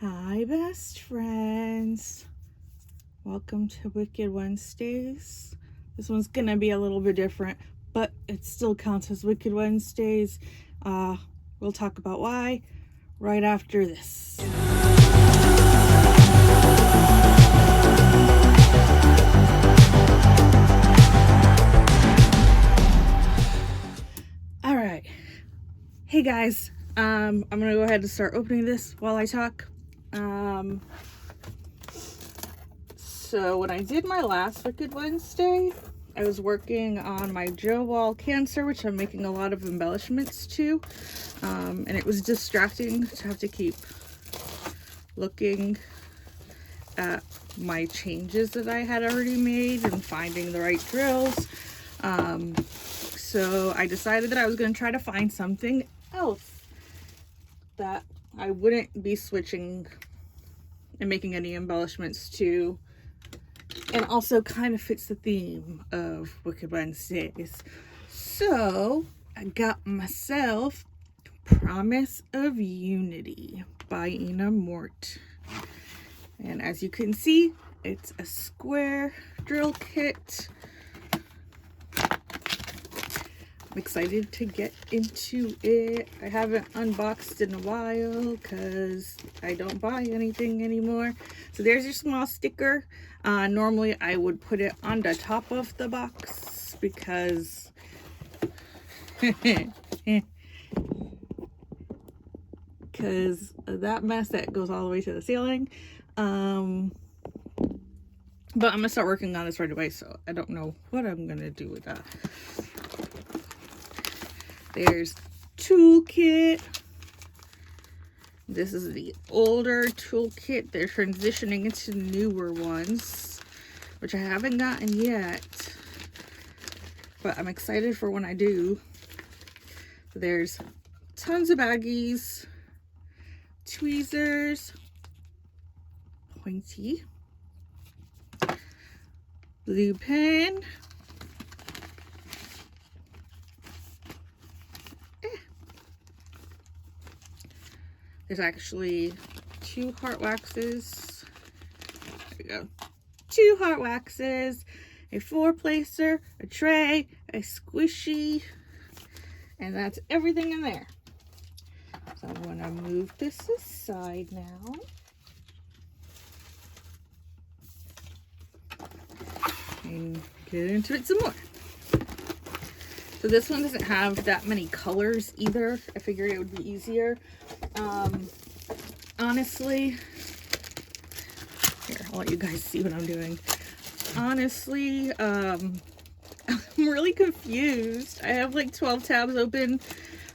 Hi, best friends. Welcome to Wicked Wednesdays. This one's gonna be a little bit different, but it still counts as Wicked Wednesdays. We'll talk about why right after this. All right. Hey guys, I'm gonna go ahead and start opening this while I talk. So when I did my last Wicked Wednesday, I was working on my Joe Wall cancer, which I'm making a lot of embellishments to, and it was distracting to have to keep looking at my changes that I had already made and finding the right drills. So I decided that I was going to try to find something else that I wouldn't be switching and making any embellishments to, and also kind of fits the theme of Wicked Wednesdays. So I got myself Promise of Unity by Ina Mort. And as you can see, it's a square drill kit. I'm excited to get into it. I haven't unboxed in a while because I don't buy anything anymore. So there's your small sticker. Normally I would put it on the top of the box because because that mess that goes all the way to the ceiling. But I'm gonna start working on this right away, so I don't know what I'm gonna do with that. There's toolkit. This is the older toolkit. They're transitioning into newer ones, which I haven't gotten yet, but I'm excited for when I do. There's tons of baggies, tweezers, pointy, blue pen, there's actually 2 heart waxes. There we go. 2 heart waxes, a 4-placer, a tray, a squishy, and that's everything in there. So I'm going to move this aside now. And get into it some more. So this one doesn't have that many colors either. I figured it would be easier. Honestly, here, I'll let you guys see what I'm doing. Honestly, I'm really confused. I have like 12 tabs open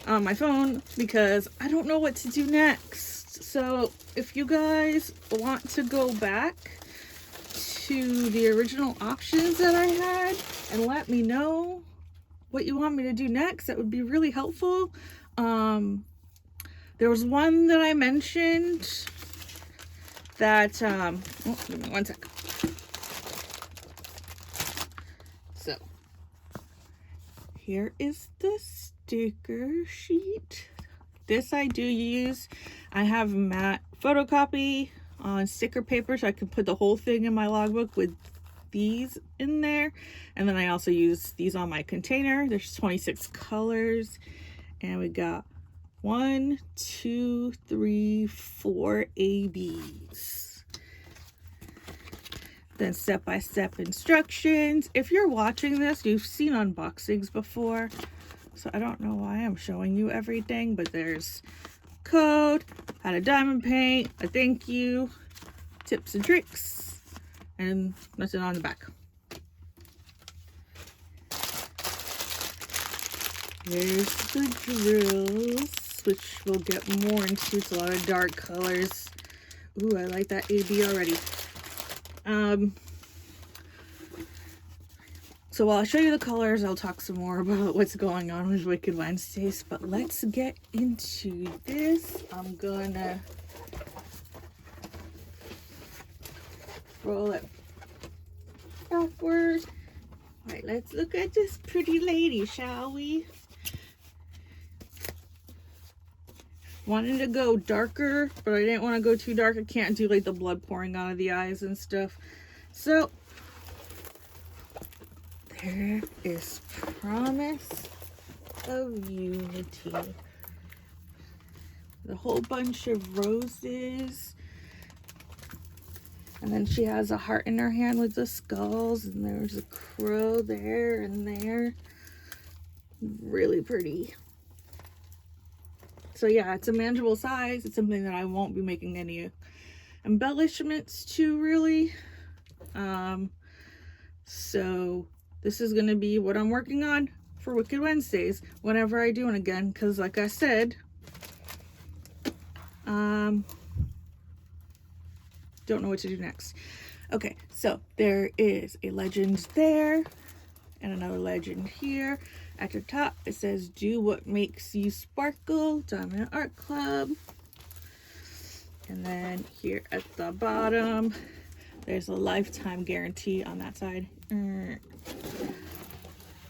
on my phone because I don't know what to do next. So if you guys want to go back to the original options that I had and let me know what you want me to do next, that would be really helpful. There was one that I mentioned that, oh, give me one sec. So, here is the sticker sheet. This I do use. I have matte photocopy on sticker paper so I can put the whole thing in my logbook with these in there. And then I also use these on my container. There's 26 colors. And we got 1, 2, 3, 4 ABs. Then step-by-step instructions. If you're watching this, you've seen unboxings before, so I don't know why I'm showing you everything, but there's code, how to diamond paint, a thank you, tips and tricks, and nothing on the back. There's the drills, which we'll get more into. It's a lot of dark colors. Ooh, I like that AB already. So while I show you the colors, I'll talk some more about what's going on with Wicked Wednesdays. But let's get into this. I'm gonna roll it backwards. All right, let's look at this pretty lady, shall we? wanted to go darker, but I didn't want to go too dark. I can't do like the blood pouring out of the eyes and stuff. So there is Promise of Unity. The whole bunch of roses. And then she has a heart in her hand with the skulls. And there's a crow there and there. Really pretty. So yeah, it's a manageable size. It's something that I won't be making any embellishments to, really. So this is going to be what I'm working on for Wicked Wednesdays whenever I do it again, because like I said, don't know what to do next. Okay, so there is a legend there and another legend here. At the top it says, do what makes you sparkle, Diamond Art Club. And then here at the bottom there's a lifetime guarantee on that side.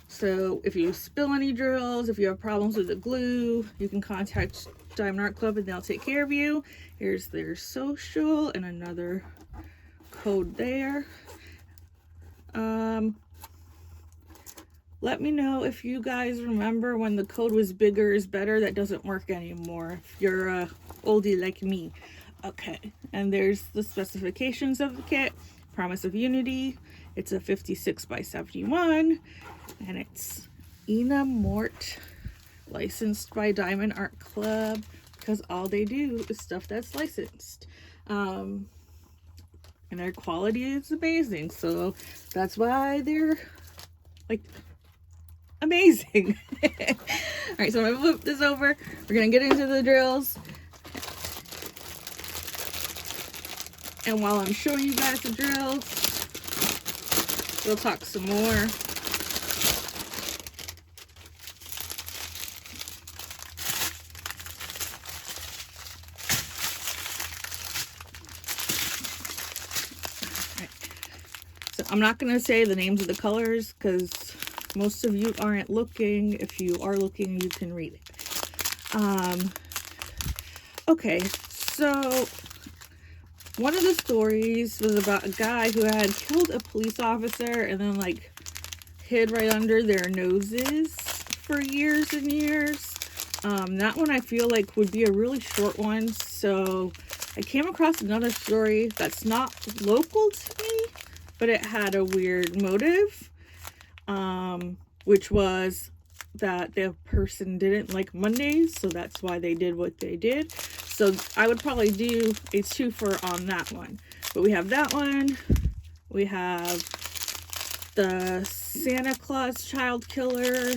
So if you spill any drills, if you have problems with the glue, you can contact Diamond Art Club and they'll take care of you. Here's their social and another code there. Let me know if you guys remember when the code was bigger is better. That doesn't work anymore if you're a oldie like me. Okay, and there's the specifications of the kit. Promise of Unity. It's a 56 by 71, and it's Ina Mort, licensed by Diamond Art Club, because all they do is stuff that's licensed. And their quality is amazing, so that's why they're like amazing. All right, so I'm gonna flip this over. We're gonna get into the drills, and while I'm showing you guys the drills, we'll talk some more. So I'm not going to say the names of the colors because most of you aren't looking. If you are looking, you can read it. Okay, so one of the stories was about a guy who had killed a police officer and then like hid right under their noses for years and years. That one I feel like would be a really short one. So I came across another story that's not local to me, but it had a weird motive, which was that the person didn't like Mondays, so that's why they did what they did. So I would probably do a twofer on that one. But we have that one. We have the Santa Claus Child Killer.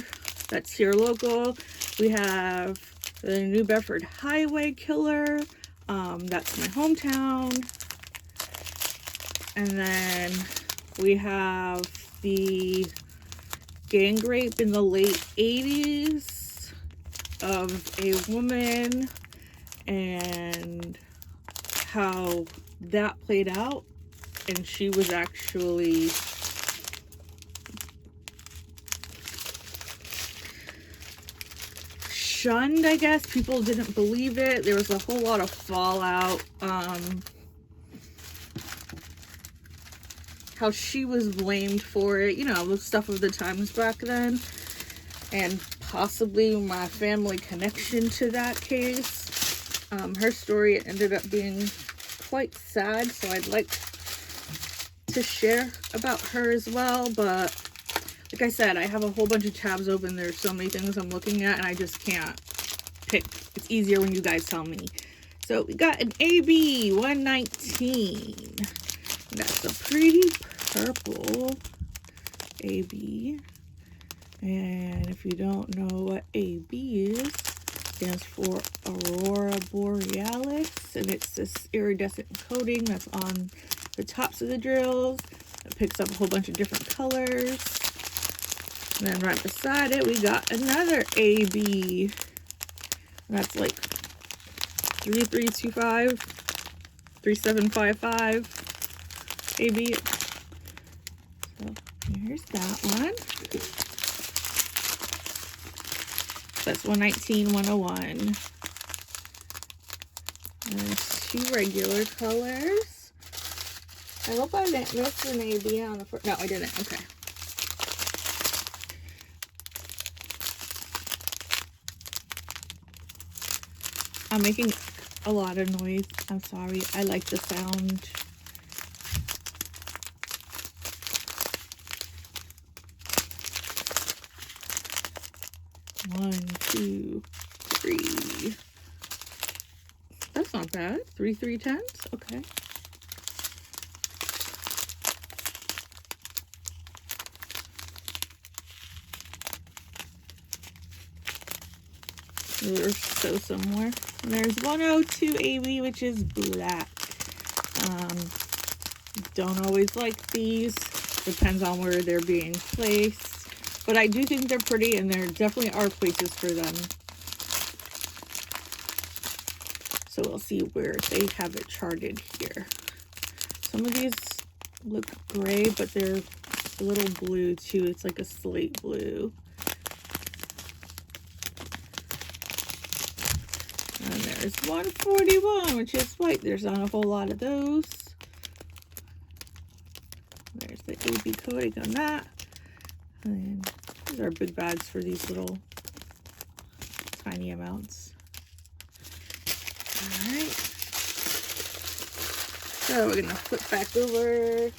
That's here local. We have the New Bedford Highway Killer. That's my hometown. And then we have the gang rape in the late 80s of a woman and how that played out. And she was actually shunned, I guess. People didn't believe it. There was a whole lot of fallout. How she was blamed for it, you know, the stuff of the times back then, and possibly my family connection to that case. Her story ended up being quite sad, so I'd like to share about her as well, but like I said, I have a whole bunch of tabs open. There's so many things I'm looking at, and I just can't pick. It's easier when you guys tell me. So we got an AB 119. That's a pretty purple AB. And if you don't know what AB is, it stands for Aurora Borealis. And it's this iridescent coating that's on the tops of the drills. It picks up a whole bunch of different colors. And then right beside it, we got another AB. And that's like 3325, 3755. AB. So here's that one. That's 119, 101. 2 regular colors. I hope I didn't miss an AB on the first. No, I didn't. Okay. I'm making a lot of noise. I'm sorry. I like the sound. One, two, three. That's not bad. 3 3/10s. Okay. They're so similar. And there's 102 AB, which is black. Don't always like these. Depends on where they're being placed. But I do think they're pretty, and there definitely are places for them. So we'll see where they have it charted here. Some of these look gray, but they're a little blue too. It's like a slate blue. And there's 141, which is white. There's not a whole lot of those. There's the AB coding on that. And these are big bags for these little tiny amounts. All right. So we're gonna flip back over.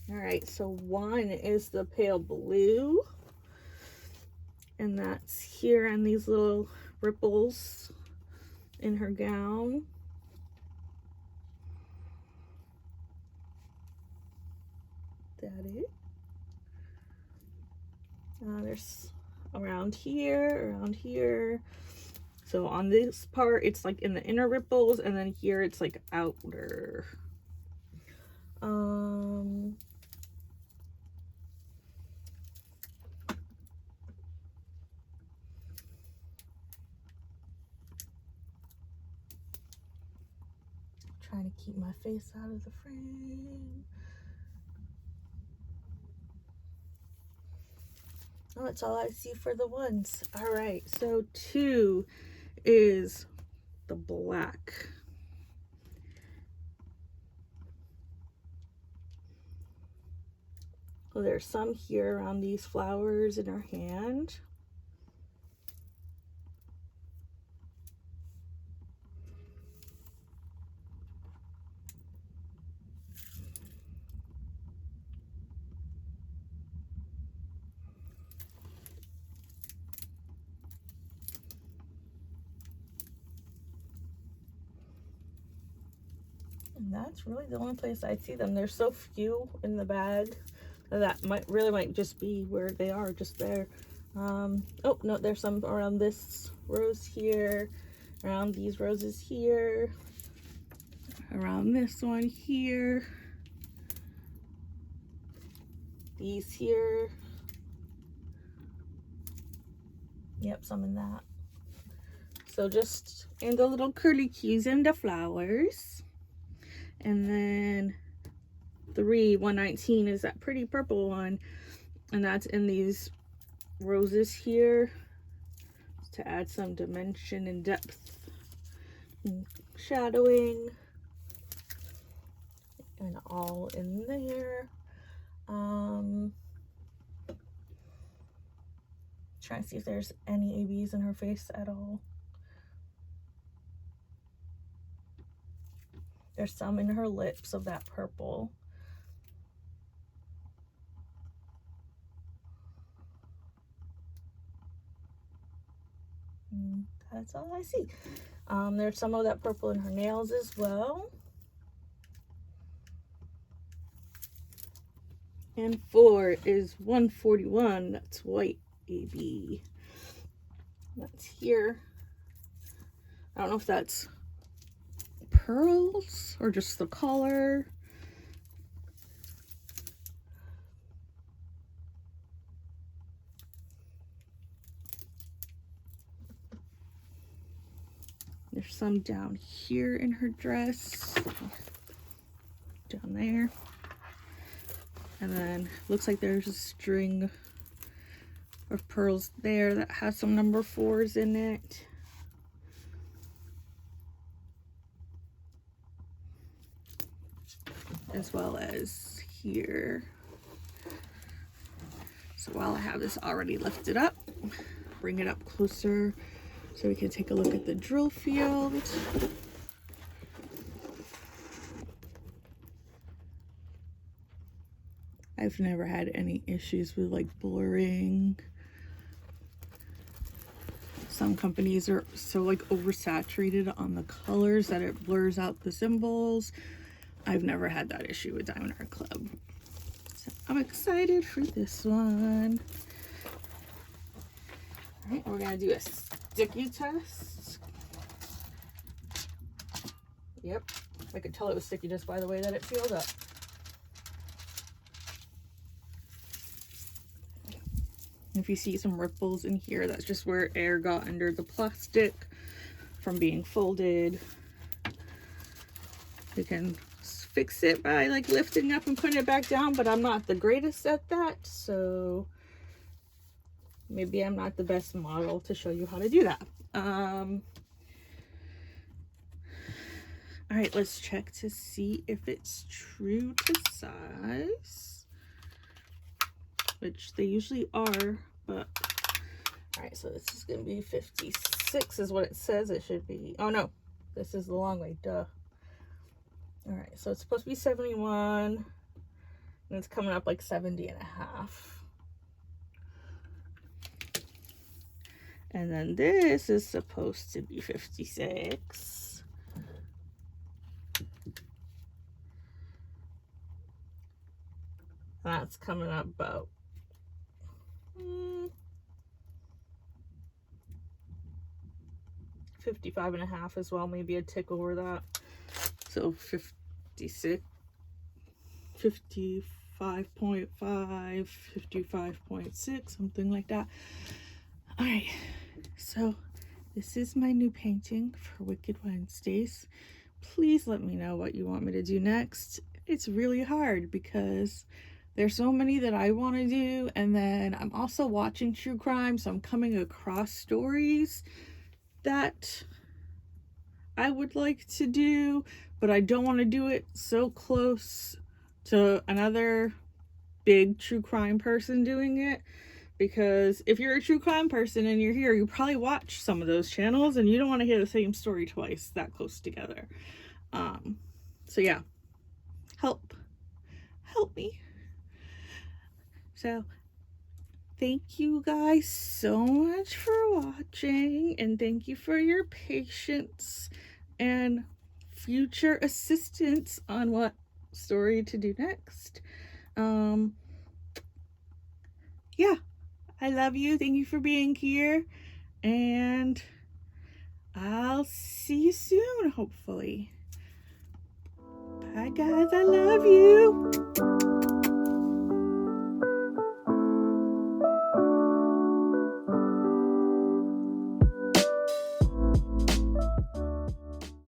All right, so 1 is the pale blue, and that's here on these little ripples in her gown. That it. There's around here. So on this part, it's like in the inner ripples, and then here it's like outer. Trying to keep my face out of the frame. Oh, that's all I see for the ones. All right, so 2 is the black. Well, there's some here around these flowers in her hand. And that's really the only place I see them. There's so few in the bag that might just be where they are, just there. Oh no, there's some around this rose here, around these roses here, around this one here, these here. Yep, some in that. So just in the little curly cues and the flowers. And then 119 is that pretty purple one, and that's in these roses here to add some dimension and depth and shadowing, and all in there. Trying to see if there's any ABs in her face at all. There's some in her lips of that purple. And that's all I see. There's some of that purple in her nails as well. And 4 is 141. That's white AB. That's here. I don't know if that's pearls or just the color. There's some down here in her dress, down there. And then looks like there's a string of pearls there that has some number 4s in it. As well as here. So while I have this already lifted up, bring it up closer so we can take a look at the drill field. I've never had any issues with like blurring. Some companies are so like oversaturated on the colors that it blurs out the symbols. I've never had that issue with Diamond Art Club. So I'm excited for this one. All right, we're gonna do a sticky test. Yep, I could tell it was sticky just by the way that it sealed up. If you see some ripples in here, that's just where air got under the plastic from being folded. You can fix it by like lifting up and putting it back down, but I'm not the greatest at that, so maybe I'm not the best model to show you how to do that. All right, let's check to see if it's true to size, which they usually are, but all right, so this is gonna be 56 is what it says it should be. Oh no, this is the long way, duh. All right, so it's supposed to be 71 and it's coming up like 70 and a half. And then this is supposed to be 56. That's coming up about 55 and a half as well, maybe a tick over that. So 56, 55.5, 55.6, something like that. All right, so this is my new painting for Wicked Wednesdays. Please let me know what you want me to do next. It's really hard because there's so many that I want to do, and then I'm also watching true crime, so I'm coming across stories that I would like to do, but I don't want to do it so close to another big true crime person doing it, because if you're a true crime person and you're here, you probably watch some of those channels and you don't want to hear the same story twice that close together. So yeah, help me. So thank you guys so much for watching, and thank you for your patience and future assistance on what story to do next. Yeah, I love you. Thank you for being here, and I'll see you soon, hopefully. Bye guys, I love you.